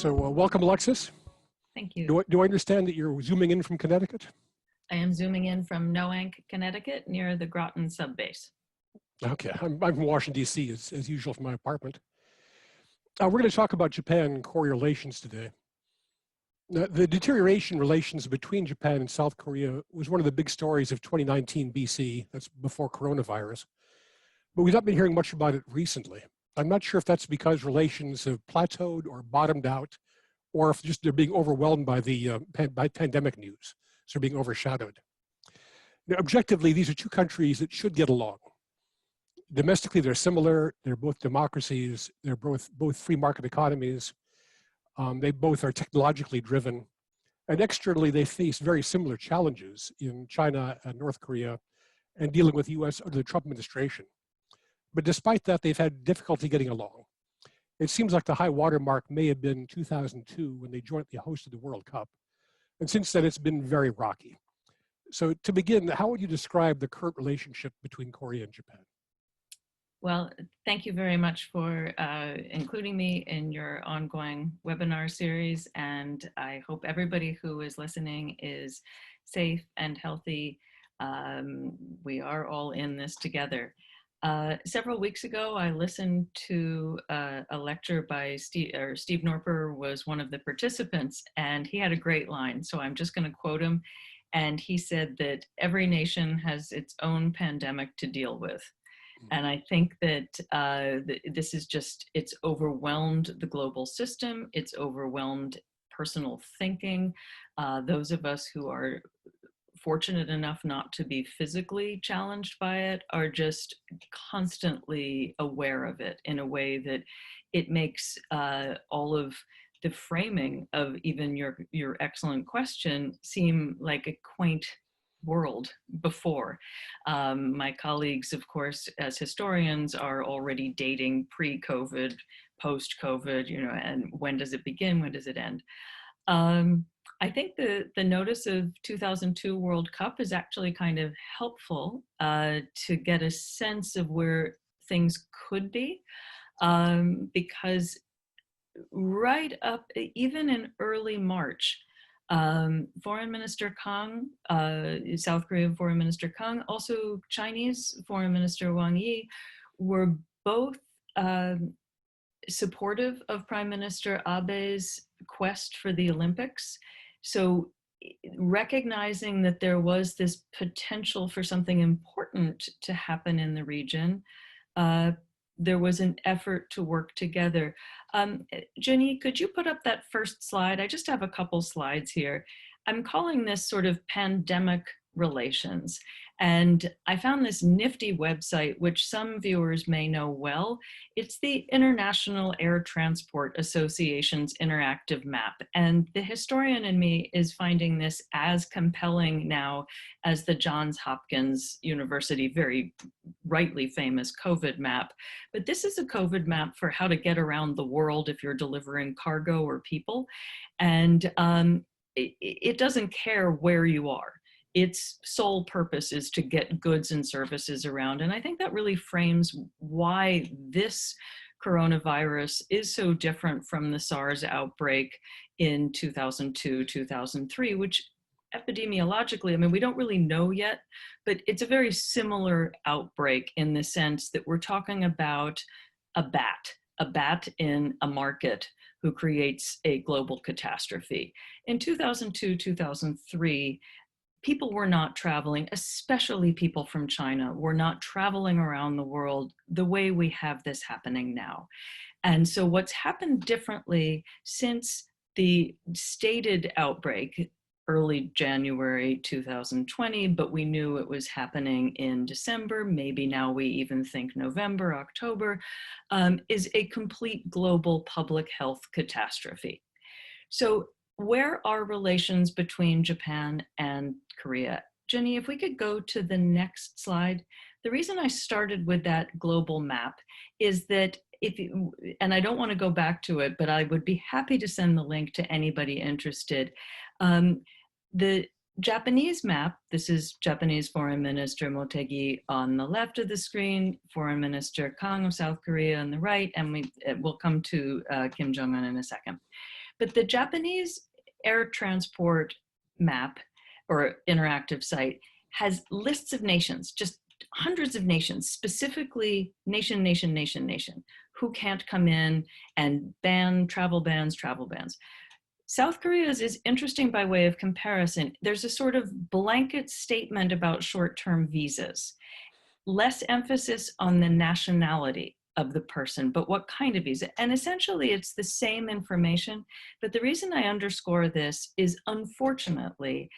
Welcome, Alexis. Thank you. Do I understand that you're zooming in from Connecticut? I am zooming in from Noank, Connecticut, near the Groton subbase. Okay, I'm from Washington, D.C., as usual from my apartment. We're going to talk about Japan and Korea relations today. The deterioration in relations between Japan and South Korea was one of the big stories of 2019 BC, that's before coronavirus. But we've not been hearing much about it recently. I'm not sure if that's because relations have plateaued or bottomed out, or if just they're being overwhelmed by the by pandemic news, so they're being overshadowed. Now, objectively, these are two countries that should get along. Domestically, they're similar. They're both democracies. They're both free market economies. They both are technologically driven. And externally, they face very similar challenges in China and North Korea and dealing with the US under the Trump administration. But despite that, they've had difficulty getting along. It seems like the high water mark may have been 2002 when they jointly hosted the World Cup. And since then, it's been very rocky. So to begin, how would you describe the current relationship between Korea and Japan? Well, thank you very much for including me in your ongoing webinar series. And I hope everybody who is listening is safe and healthy. We are all in this together. Several weeks ago, I listened to a lecture by Steve Norper was one of the participants, and he had a great line. So I'm just going to quote him. And he said that every nation has its own pandemic to deal with. And I think that this is just, it's overwhelmed the global system. It's overwhelmed personal thinking. Those of us who are fortunate enough not to be physically challenged by it are just constantly aware of it in a way that it makes all of the framing of even your excellent question seem like a quaint world before. My colleagues, of course, as historians are already dating pre-COVID, post-COVID, and when does it begin, when does it end? I think the notice of 2002 World Cup is actually kind of helpful to get a sense of where things could be, because right up, even in early March, Foreign Minister Kang, South Korean Foreign Minister Kang, also Chinese Foreign Minister Wang Yi were both supportive of Prime Minister Abe's quest for the Olympics. So recognizing that there was this potential for something important to happen in the region, there was an effort to work together. Jenny, could you put up that first slide? I just have a couple slides here. I'm calling this sort of pandemic relations. And I found this nifty website, which some viewers may know well. It's the International Air Transport Association's interactive map. And the historian in me is finding this as compelling now as the Johns Hopkins University very rightly famous COVID map. But this is a COVID map for how to get around the world if you're delivering cargo or people. And it doesn't care where you are. Its sole purpose is to get goods and services around. And I think that really frames why this coronavirus is so different from the SARS outbreak in 2002, 2003, which epidemiologically, I mean, we don't really know yet, but it's a very similar outbreak in the sense that we're talking about a bat in a market who creates a global catastrophe. In 2002, 2003, people were not traveling, especially people from China, were not traveling around the world the way we have this happening now. And so what's happened differently since the stated outbreak, early January 2020, but we knew it was happening in December, maybe now we even think November, October, is a complete global public health catastrophe. So where are relations between Japan and Korea? Jenny, if we could go to the next slide. The reason I started with that global map is that and I don't want to go back to it, but I would be happy to send the link to anybody interested. The Japanese map, this is Japanese Foreign Minister Motegi on the left of the screen, Foreign Minister Kang of South Korea on the right, and we'll come to Kim Jong-un in a second. But the Japanese air transport map or interactive site has lists of nations, just hundreds of nations, specifically nation, nation, nation, nation, who can't come in, and travel bans, travel bans. South Korea's is interesting by way of comparison. There's a sort of blanket statement about short-term visas, less emphasis on the nationality of the person, but what kind of visa. And essentially it's the same information. But the reason I underscore this is, unfortunately,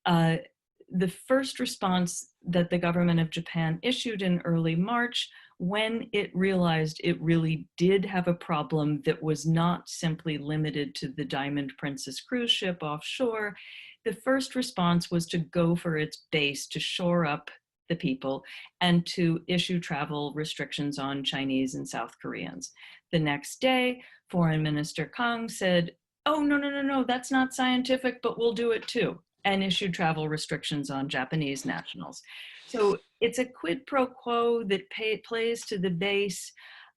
the first response that the government of Japan issued in early March, when it realized it really did have a problem that was not simply limited to the Diamond Princess cruise ship offshore, the first response was to go for its base, to shore up the people, and to issue travel restrictions on Chinese and South Koreans. The next day, Foreign Minister Kang said, oh, no, no, no, no, that's not scientific, but we'll do it too, and issued travel restrictions on Japanese nationals. So it's a quid pro quo that plays to the base.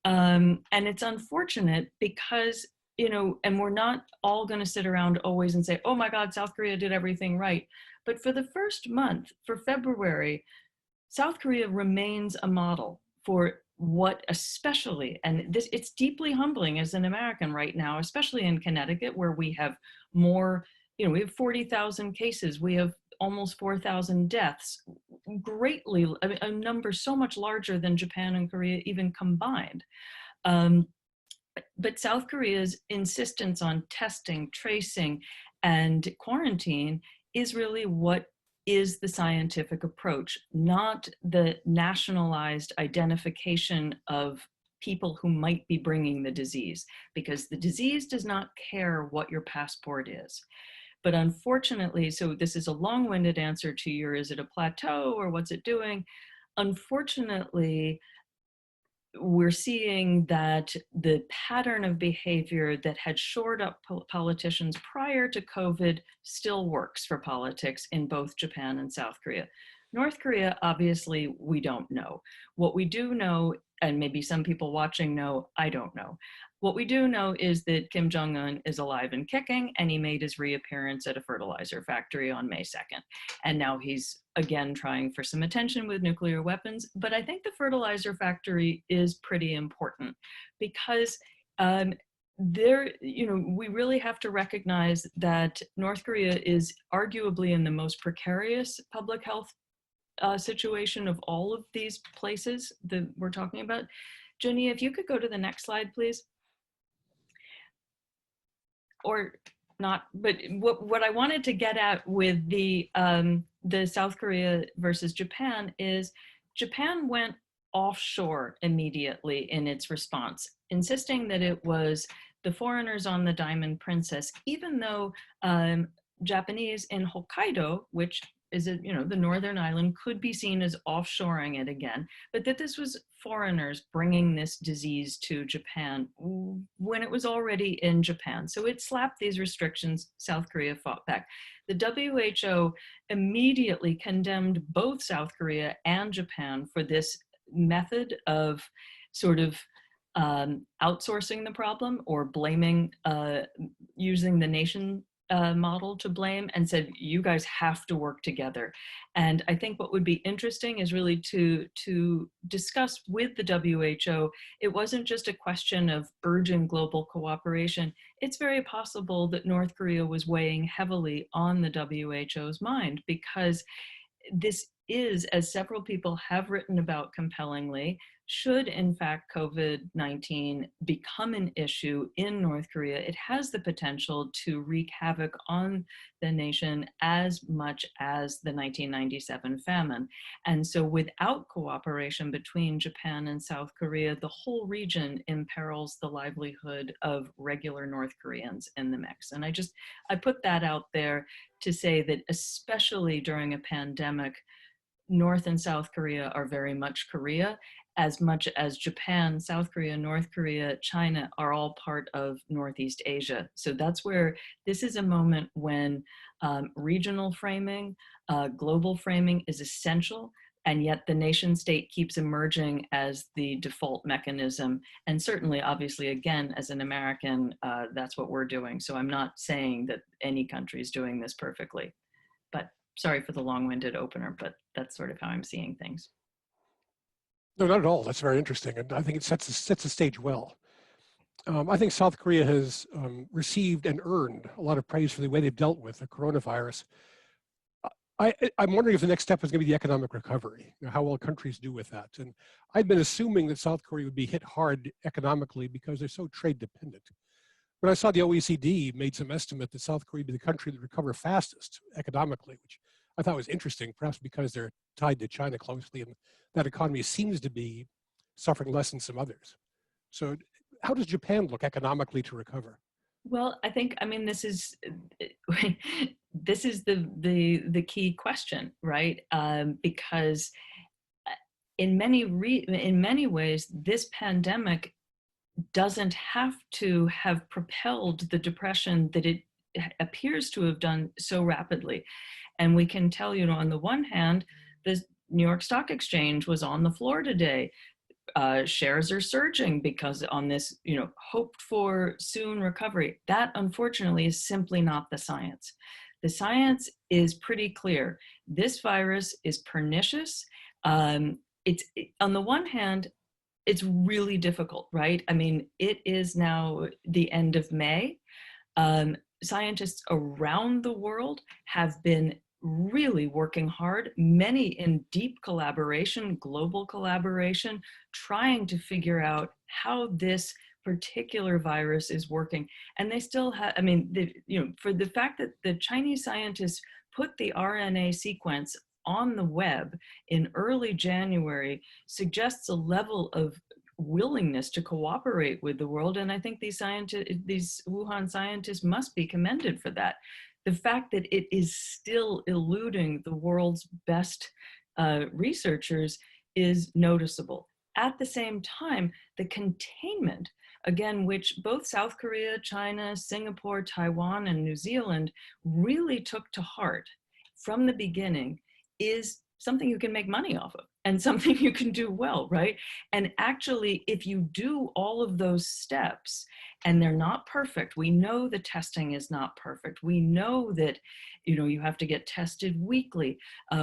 And it's unfortunate because, and we're not all going to sit around always and say, oh my God, South Korea did everything right. But for the first month, for February, South Korea remains a model for what, especially, and this, it's deeply humbling as an American right now, especially in Connecticut, where we have more, we have 40,000 cases, we have almost 4,000 deaths, greatly, a number so much larger than Japan and Korea even combined. But South Korea's insistence on testing, tracing, and quarantine is really what is the scientific approach, not the nationalized identification of people who might be bringing the disease, because the disease does not care what your passport is. But unfortunately, so this is a long-winded answer to your, is it a plateau or what's it doing? Unfortunately, we're seeing that the pattern of behavior that had shored up politicians prior to COVID still works for politics in both Japan and South Korea. North Korea, obviously, we don't know. What we do know, and maybe some people watching know, I don't know. What we do know is that Kim Jong-un is alive and kicking, and he made his reappearance at a fertilizer factory on May 2nd. And now he's again trying for some attention with nuclear weapons. But I think the fertilizer factory is pretty important because we really have to recognize that North Korea is arguably in the most precarious public health situation of all of these places that we're talking about. Jenny, if you could go to the next slide, please. Or not, but what I wanted to get at with the South Korea versus Japan is Japan went offshore immediately in its response, insisting that it was the foreigners on the Diamond Princess, even though Japanese in Hokkaido, which is the northern island, could be seen as offshoring it again, but that this was foreigners bringing this disease to Japan when it was already in Japan. So it slapped these restrictions. South Korea fought back. The WHO immediately condemned both South Korea and Japan for this method of sort of outsourcing the problem or blaming, using the nation model to blame, and said, you guys have to work together. And I think what would be interesting is really to discuss with the WHO, it wasn't just a question of urgent global cooperation. It's very possible that North Korea was weighing heavily on the WHO's mind, because this is, as several people have written about compellingly, should in fact COVID-19 become an issue in North Korea, it has the potential to wreak havoc on the nation as much as the 1997 famine. And so without cooperation between Japan and South Korea, the whole region imperils the livelihood of regular North Koreans in the mix. And I put that out there to say that especially during a pandemic, North and South Korea are very much Korea, as much as Japan, South Korea, North Korea, China are all part of Northeast Asia. So that's where this is a moment when regional framing, global framing is essential. And yet the nation state keeps emerging as the default mechanism. And certainly, obviously, again, as an American, that's what we're doing. So I'm not saying that any country is doing this perfectly. But sorry for the long-winded opener, but that's sort of how I'm seeing things. No, not at all. That's very interesting. And I think it sets the stage well. I think South Korea has received and earned a lot of praise for the way they've dealt with the coronavirus. I'm wondering if the next step is going to be the economic recovery, how well countries do with that. And I've been assuming that South Korea would be hit hard economically because they're so trade dependent. When I saw the OECD made some estimate that South Korea would be the country that recover fastest economically, which I thought was interesting, perhaps because they're tied to China closely and that economy seems to be suffering less than some others. So how does Japan look economically to recover? Well, I think, I mean, this is this is the key question, right? Because in many ways, this pandemic doesn't have to have propelled the depression that it appears to have done so rapidly. And we can tell, you know, on the one hand, the New York Stock Exchange was on the floor today. Shares are surging because on this, you know, hoped for soon recovery. That unfortunately is simply not the science. The science is pretty clear. This virus is pernicious. On the one hand, it's really difficult, right? I mean, it is now the end of May. Scientists around the world have been really working hard, many in deep collaboration, global collaboration, trying to figure out how this particular virus is working. And they still have, I mean, you know, for the fact that the Chinese scientists put the RNA sequence on the web in early January suggests a level of willingness to cooperate with the world. And I think these Wuhan scientists must be commended for that. The fact that it is still eluding the world's best researchers is noticeable. At the same time, the containment, again, which both South Korea, China, Singapore, Taiwan, and New Zealand really took to heart from the beginning, is something you can make money off of and something you can do well, right? And actually, if you do all of those steps, and they're not perfect, we know the testing is not perfect. We know that, you know, you have to get tested weekly.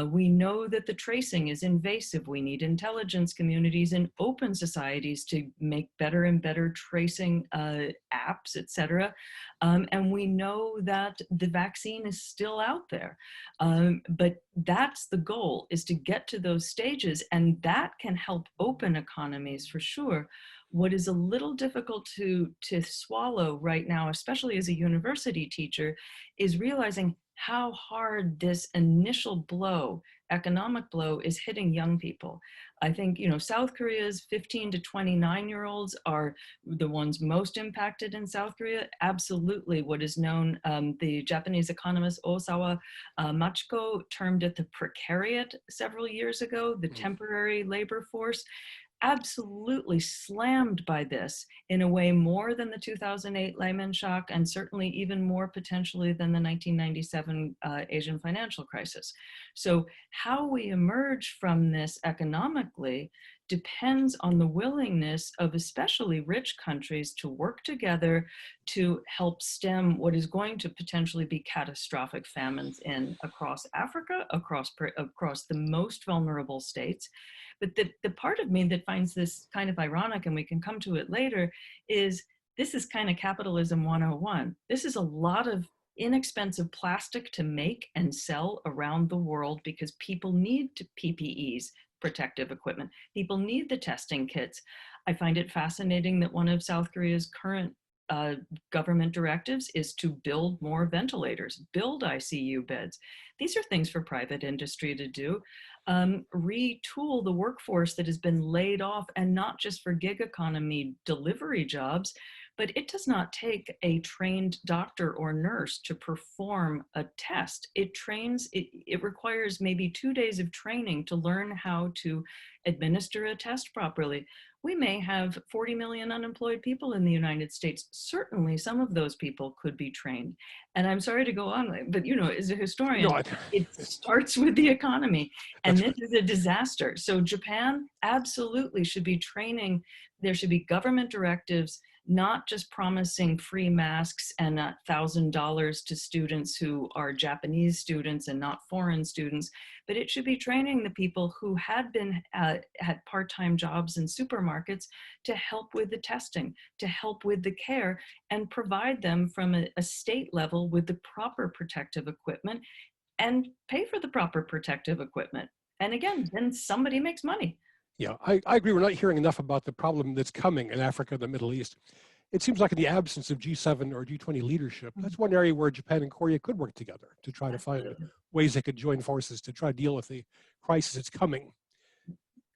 We know that the tracing is invasive. We need intelligence communities and open societies to make better and better tracing apps, et cetera. And we know that the vaccine is still out there. But that's the goal, is to get to those stages, and that can help open economies for sure. What is a little difficult to swallow right now, especially as a university teacher, is realizing how hard this initial blow, economic blow, is hitting young people. I think, you know, South Korea's 15 to 29-year-olds are the ones most impacted in South Korea. Absolutely, what is known, the Japanese economist Osawa Machiko termed it the precariat several years ago, the temporary labor force. Absolutely slammed by this in a way more than the 2008 Lehman shock, and certainly even more potentially than the 1997 Asian financial crisis. So how we emerge from this economically depends on the willingness of especially rich countries to work together to help stem what is going to potentially be catastrophic famines across Africa, across the most vulnerable states. But the part of me that finds this kind of ironic, and we can come to it later, is this is kind of capitalism 101. This is a lot of inexpensive plastic to make and sell around the world because people need PPEs, protective equipment. People need the testing kits. I find it fascinating that one of South Korea's current government directives is to build more ventilators, build ICU beds. These are things for private industry to do. Retool the workforce that has been laid off, and not just for gig economy delivery jobs, but it does not take a trained doctor or nurse to perform a test. It requires maybe 2 days of training to learn how to administer a test properly. we may have 40 million unemployed people in the United States. Certainly some of those people could be trained. And I'm sorry to go on, but as a No, historian, it starts with the economy, and that's this right. is a disaster. So Japan absolutely should be training. There should be government directives, not just promising free masks and $1,000 to students who are Japanese students and not foreign students, but it should be training the people who had part-time jobs in supermarkets to help with the testing, to help with the care, and provide them from a state level with the proper protective equipment and pay for the proper protective equipment. And again, then somebody makes money. Yeah, I agree. We're not hearing enough about the problem that's coming in Africa and the Middle East. It seems like in the absence of G7 or G20 leadership, that's one area where Japan and Korea could work together to try to find Absolutely. ways they could join forces to try to deal with the crisis that's coming.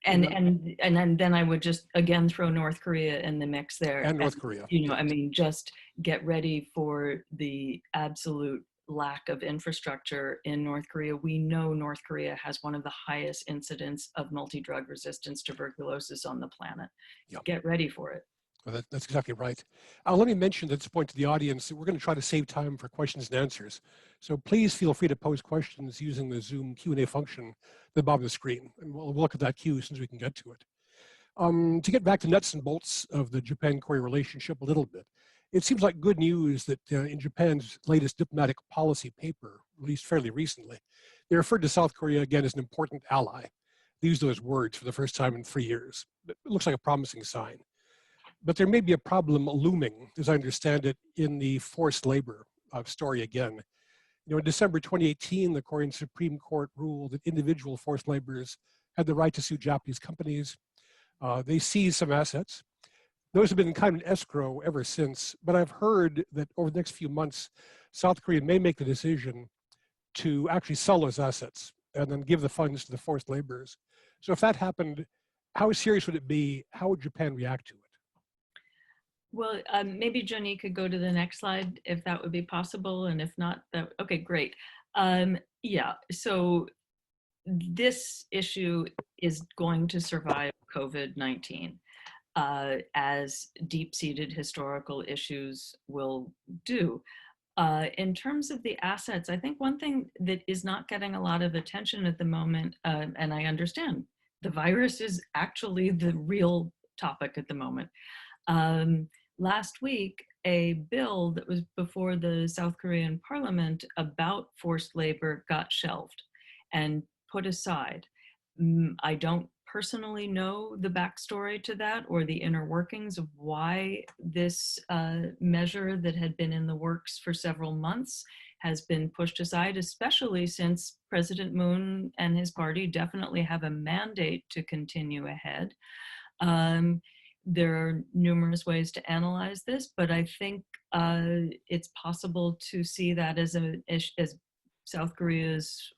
And then I would just again throw North Korea in the mix there. And And North Korea. I mean, just get ready for the absolute lack of infrastructure in North Korea. We know North Korea has one of the highest incidents of multi-drug resistance tuberculosis on the planet. Yeah. Get ready for it. Well, that's exactly right. Let me mention at this point to the audience that we're going to try to save time for questions and answers. So please feel free to pose questions using the Zoom Q&A function at the bottom of the screen. And we'll look at that queue as soon as we can get to it. To get back to nuts and bolts of the Japan-Korea relationship a little bit, it seems like good news that in Japan's latest diplomatic policy paper, released fairly recently, they referred to South Korea again as an important ally. They used those words for the first time in 3 years. It looks like a promising sign. But there may be a problem looming, as I understand it, in the forced labor story again. In December 2018, the Korean Supreme Court ruled that individual forced laborers had the right to sue Japanese companies. They seized some assets. Those have been kind of an escrow ever since, but I've heard that over the next few months, South Korea may make the decision to actually sell those assets and then give the funds to the forced laborers. So if that happened, how serious would it be? How would Japan react to it? Well, maybe Jenny could go to the next slide if that would be possible. And if not, okay, great. Yeah, so this issue is going to survive COVID-19. As deep-seated historical issues will do. In terms of the assets, I think one thing that is not getting a lot of attention at the moment, and I understand, the virus is actually the real topic at the moment. Last week, a bill that was before the South Korean parliament about forced labor got shelved and put aside. I don't personally know the backstory to that or the inner workings of why this measure that had been in the works for several months has been pushed aside, especially since President Moon and his party definitely have a mandate to continue ahead. There are numerous ways to analyze this, but I think it's possible to see that as South Korea's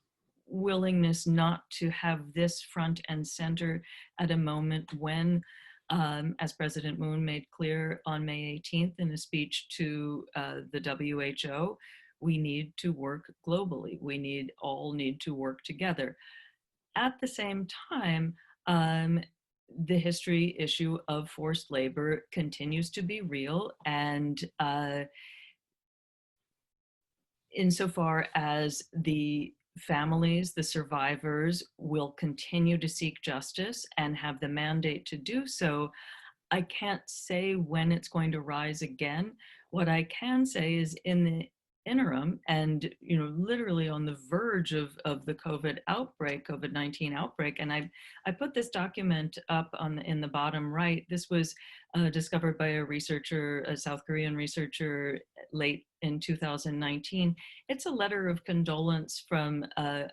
willingness not to have this front and center at a moment when, as President Moon made clear on May 18th in a speech to the WHO, we need to work globally. We all need to work together. At the same time, the history issue of forced labor continues to be real, and insofar as the families, the survivors, will continue to seek justice and have the mandate to do so, I can't say when it's going to rise again. What I can say is in the interim, and literally on the verge of the COVID-19 outbreak, and I put this document up in the bottom right. This was discovered by a South Korean researcher late in 2019. It's a letter of condolence from a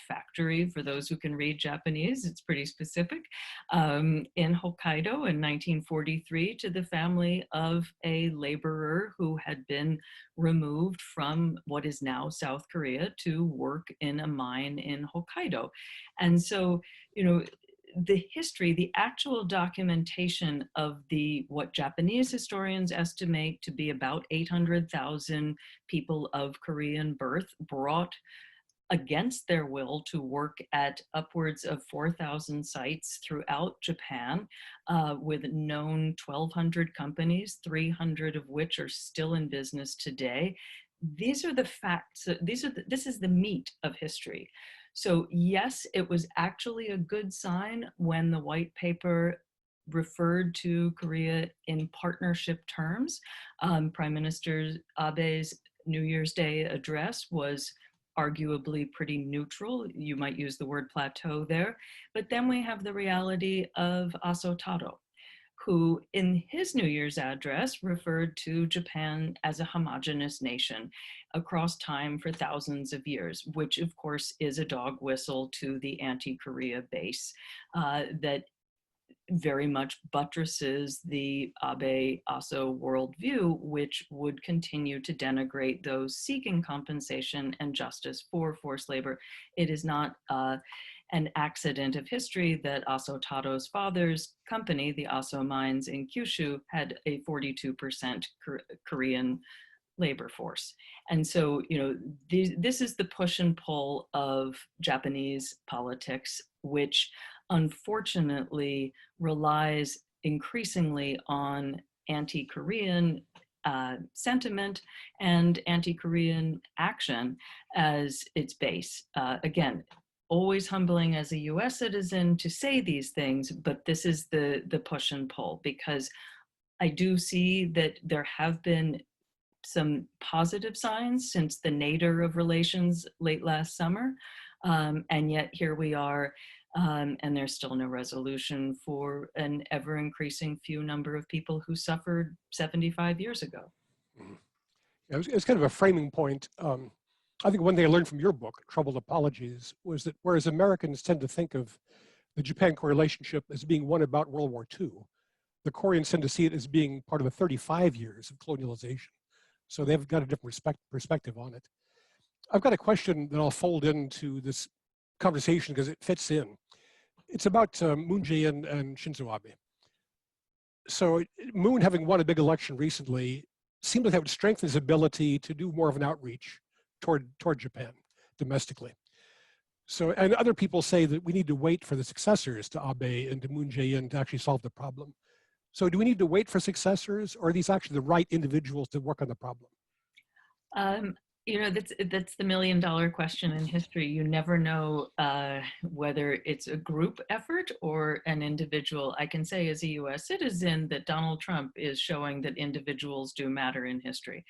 factory, for those who can read Japanese, it's pretty specific, in Hokkaido in 1943 to the family of a laborer who had been removed from what is now South Korea to work in a mine in Hokkaido. And so, the history, the actual documentation of what Japanese historians estimate to be about 800,000 people of Korean birth brought against their will to work at upwards of 4,000 sites throughout Japan, with known 1,200 companies, 300 of which are still in business today. These are the facts. This is the meat of history. So yes, it was actually a good sign when the white paper referred to Korea in partnership terms. Prime Minister Abe's New Year's Day address was arguably pretty neutral. You might use the word plateau there. But then we have the reality of Aso Taro, who in his New Year's address referred to Japan as a homogenous nation across time for thousands of years, which of course is a dog whistle to the anti-Korea base that very much buttresses the Abe-Aso worldview, which would continue to denigrate those seeking compensation and justice for forced labor. It is not an accident of history that Aso Taro's father's company, the Aso Mines in Kyushu, had a 42% Korean labor force. And so, this is the push and pull of Japanese politics, which unfortunately relies increasingly on anti-Korean sentiment and anti-Korean action as its base. Again, always humbling as a US citizen to say these things, but this is the push and pull, because I do see that there have been some positive signs since the nadir of relations late last summer. And yet here we are, and there's still no resolution for an ever increasing few number of people who suffered 75 years ago. Mm-hmm. It's kind of a framing point. I think one thing I learned from your book, Troubled Apologies, was that whereas Americans tend to think of the Japan-Korea relationship as being one about World War II, the Koreans tend to see it as being part of the 35 years of colonialization. So they've got a different perspective on it. I've got a question that I'll fold into this conversation because it fits in. It's about Moon Jae-in and Shinzo Abe. So Moon, having won a big election recently, seemed like that would strengthen his ability to do more of an outreach toward Japan domestically. So, and other people say that we need to wait for the successors to Abe and to Moon Jae-in to actually solve the problem. So do we need to wait for successors, or are these actually the right individuals to work on the problem? That's the million-dollar question in history. You never know whether it's a group effort or an individual. I can say as a US citizen that Donald Trump is showing that individuals do matter in history.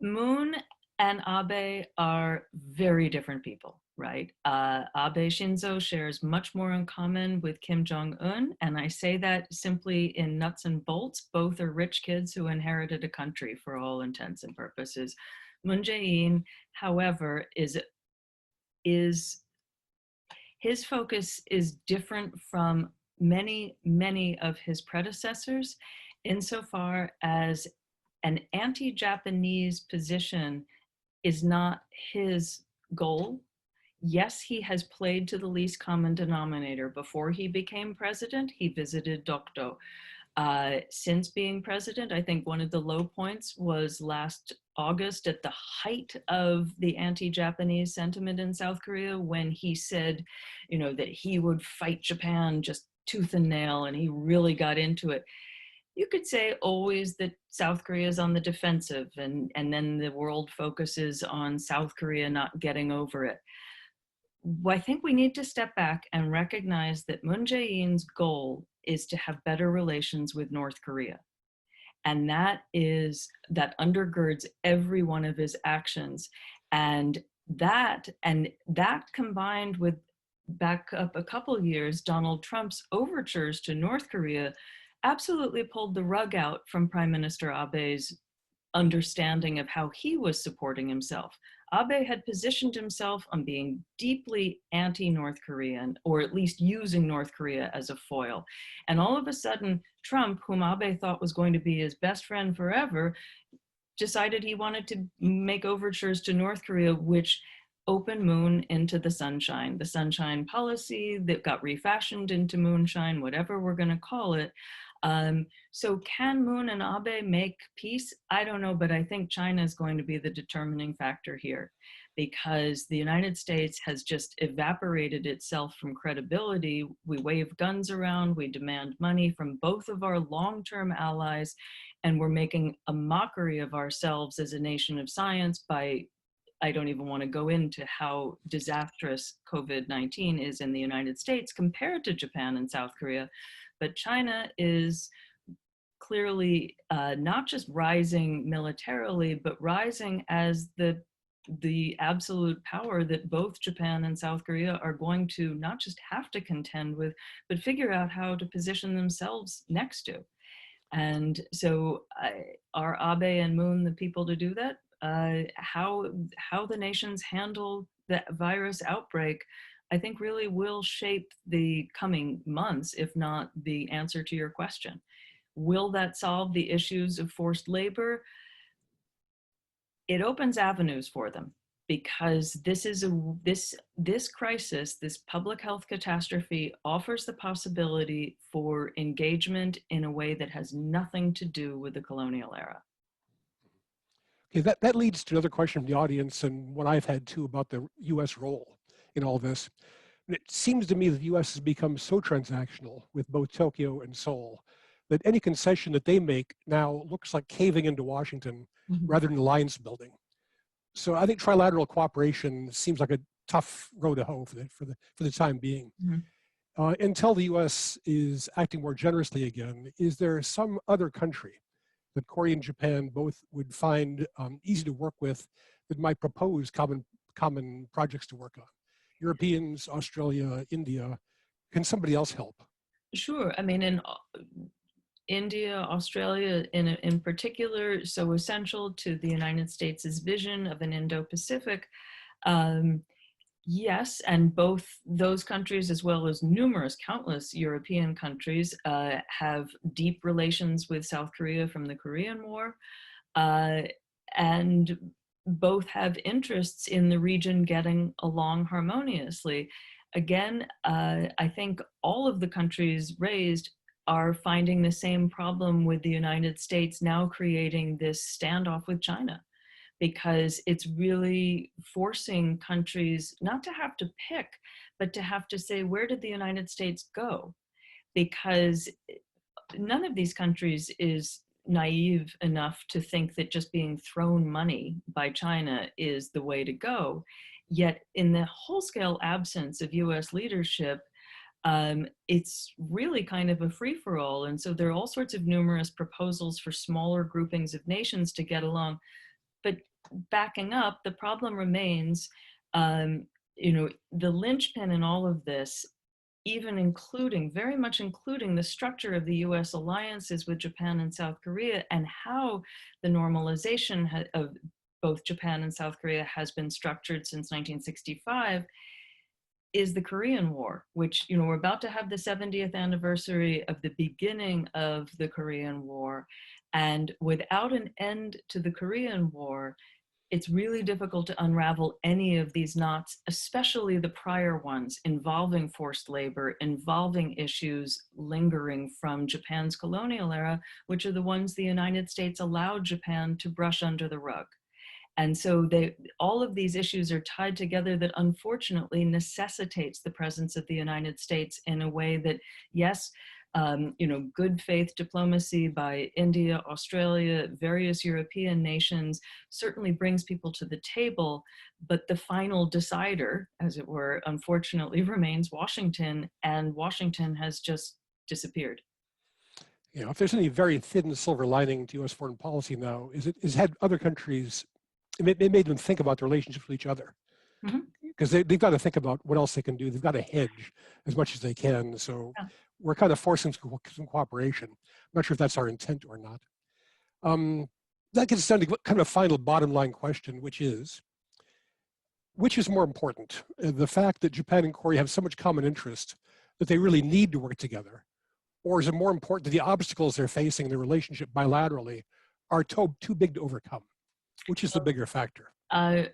Moon and Abe are very different people, right? Abe Shinzo shares much more in common with Kim Jong-un, and I say that simply in nuts and bolts. Both are rich kids who inherited a country for all intents and purposes. Moon Jae-in, however, is his focus is different from many, many of his predecessors insofar as an anti-Japanese position is not his goal. Yes, he has played to the least common denominator. Before he became president, he visited Dokdo. Since being president, I think one of the low points was last August at the height of the anti-Japanese sentiment in South Korea, when he said, that he would fight Japan just tooth and nail, and he really got into it. You could say always that South Korea is on the defensive, and then the world focuses on South Korea not getting over it. I think we need to step back and recognize that Moon Jae-in's goal is to have better relations with North Korea. And that undergirds every one of his actions. And that combined with, back up a couple years, Donald Trump's overtures to North Korea absolutely pulled the rug out from Prime Minister Abe's understanding of how he was supporting himself. Abe had positioned himself on being deeply anti-North Korean, or at least using North Korea as a foil. And all of a sudden, Trump, whom Abe thought was going to be his best friend forever, decided he wanted to make overtures to North Korea, which opened Moon into the sunshine policy that got refashioned into moonshine, whatever we're going to call it. So can Moon and Abe make peace? I don't know, but I think China is going to be the determining factor here, because the United States has just evaporated itself from credibility. We wave guns around, we demand money from both of our long-term allies, and we're making a mockery of ourselves as a nation of science by, I don't even want to go into how disastrous COVID-19 is in the United States compared to Japan and South Korea. But China is clearly not just rising militarily, but rising as the absolute power that both Japan and South Korea are going to not just have to contend with, but figure out how to position themselves next to. And so are Abe and Moon the people to do that? How the nations handle the virus outbreak, I think really will shape the coming months, if not the answer to your question. Will that solve the issues of forced labor? It opens avenues for them, because this crisis, this public health catastrophe, offers the possibility for engagement in a way that has nothing to do with the colonial era. Okay, that leads to another question from the audience, and what I've had too, about the US role in all this. And it seems to me that the US has become so transactional with both Tokyo and Seoul that any concession that they make now looks like caving into Washington rather than alliance building. So I think trilateral cooperation seems like a tough road to hoe for the time being. Until the US is acting more generously again, is there some other country that Korea and Japan both would find easy to work with that might propose common projects to work on? Europeans, Australia, India, can somebody else help? Sure. I mean, in India, Australia in particular, so essential to the United States' vision of an Indo-Pacific. Yes, and both those countries, as well as numerous, countless European countries, have deep relations with South Korea from the Korean War, and both have interests in the region getting along harmoniously. Again, I think all of the countries raised are finding the same problem with the United States now creating this standoff with China, because it's really forcing countries not to have to pick, but to have to say, where did the United States go? Because none of these countries is naive enough to think that just being thrown money by China is the way to go. Yet in the whole-scale absence of US leadership, it's really kind of a free-for-all. And so there are all sorts of numerous proposals for smaller groupings of nations to get along. But backing up, the problem remains, the linchpin in all of this, even including, very much including the structure of the US alliances with Japan and South Korea, and how the normalization of both Japan and South Korea has been structured since 1965, is the Korean War, which, we're about to have the 70th anniversary of the beginning of the Korean War. And without an end to the Korean War, it's really difficult to unravel any of these knots, especially the prior ones involving forced labor, involving issues lingering from Japan's colonial era, which are the ones the United States allowed Japan to brush under the rug. And so all of these issues are tied together that unfortunately necessitates the presence of the United States in a way that, yes, good faith diplomacy by India, Australia, various European nations certainly brings people to the table, but the final decider, as it were, unfortunately remains Washington, and Washington has just disappeared. If there's any very thin silver lining to US foreign policy now, is had other countries, it made them think about their relationships with each other. Because they've got to think about what else they can do. They've got to hedge as much as they can. So we're kind of forcing some cooperation. I'm not sure if that's our intent or not. That gets down to kind of a final bottom line question, which is more important? The fact that Japan and Korea have so much common interest that they really need to work together? Or is it more important that the obstacles they're facing in the relationship bilaterally are too big to overcome? Which is the bigger factor?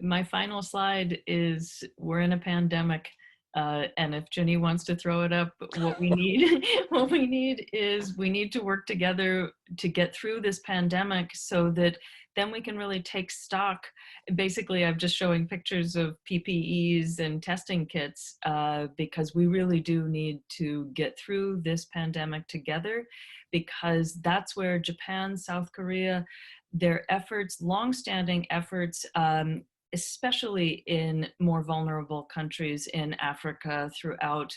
My final slide is, we're in a pandemic, And if Jenny wants to throw it up, what we need, what we need is we need to work together to get through this pandemic so that then we can really take stock. Basically, I'm just showing pictures of PPEs and testing kits because we really do need to get through this pandemic together, because that's where Japan, South Korea, their efforts, longstanding efforts, especially in more vulnerable countries in Africa, throughout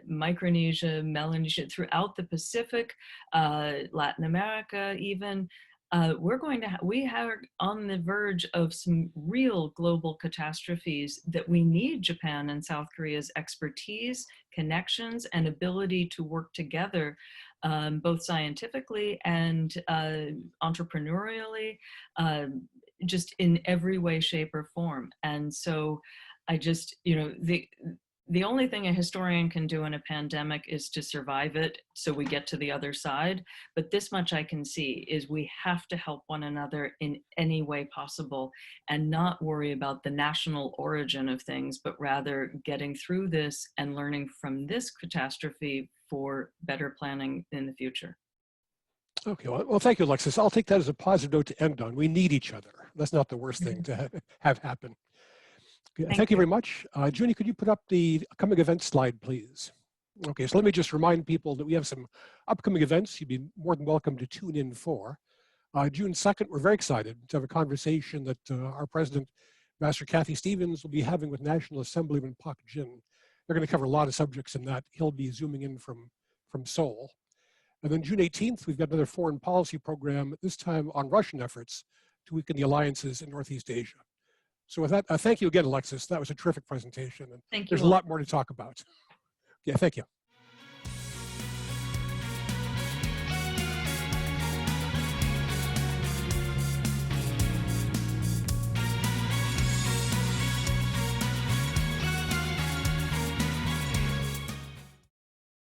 Micronesia, Melanesia, throughout the Pacific, Latin America even. We are on the verge of some real global catastrophes that we need Japan and South Korea's expertise, connections, and ability to work together, both scientifically and entrepreneurially, just in every way, shape, or form. And so I just, the only thing a historian can do in a pandemic is to survive it so we get to the other side. But this much I can see is we have to help one another in any way possible and not worry about the national origin of things, but rather getting through this and learning from this catastrophe for better planning in the future. Okay, well, thank you, Alexis. I'll take that as a positive note to end on. We need each other. That's not the worst thing to have happen. Okay, thank you very much. Junie, could you put up the upcoming events slide, please? Okay, so let me just remind people that we have some upcoming events you'd be more than welcome to tune in for. June 2nd, we're very excited to have a conversation that our president, Ambassador Kathy Stevens, will be having with National Assemblyman Pak Jin. They're going to cover a lot of subjects in that. He'll be zooming in from Seoul. And then June 18th, we've got another foreign policy program, this time on Russian efforts to weaken the alliances in Northeast Asia. So with that, thank you again, Alexis. That was a terrific presentation. And Thank you. There's a lot more to talk about. Yeah, thank you.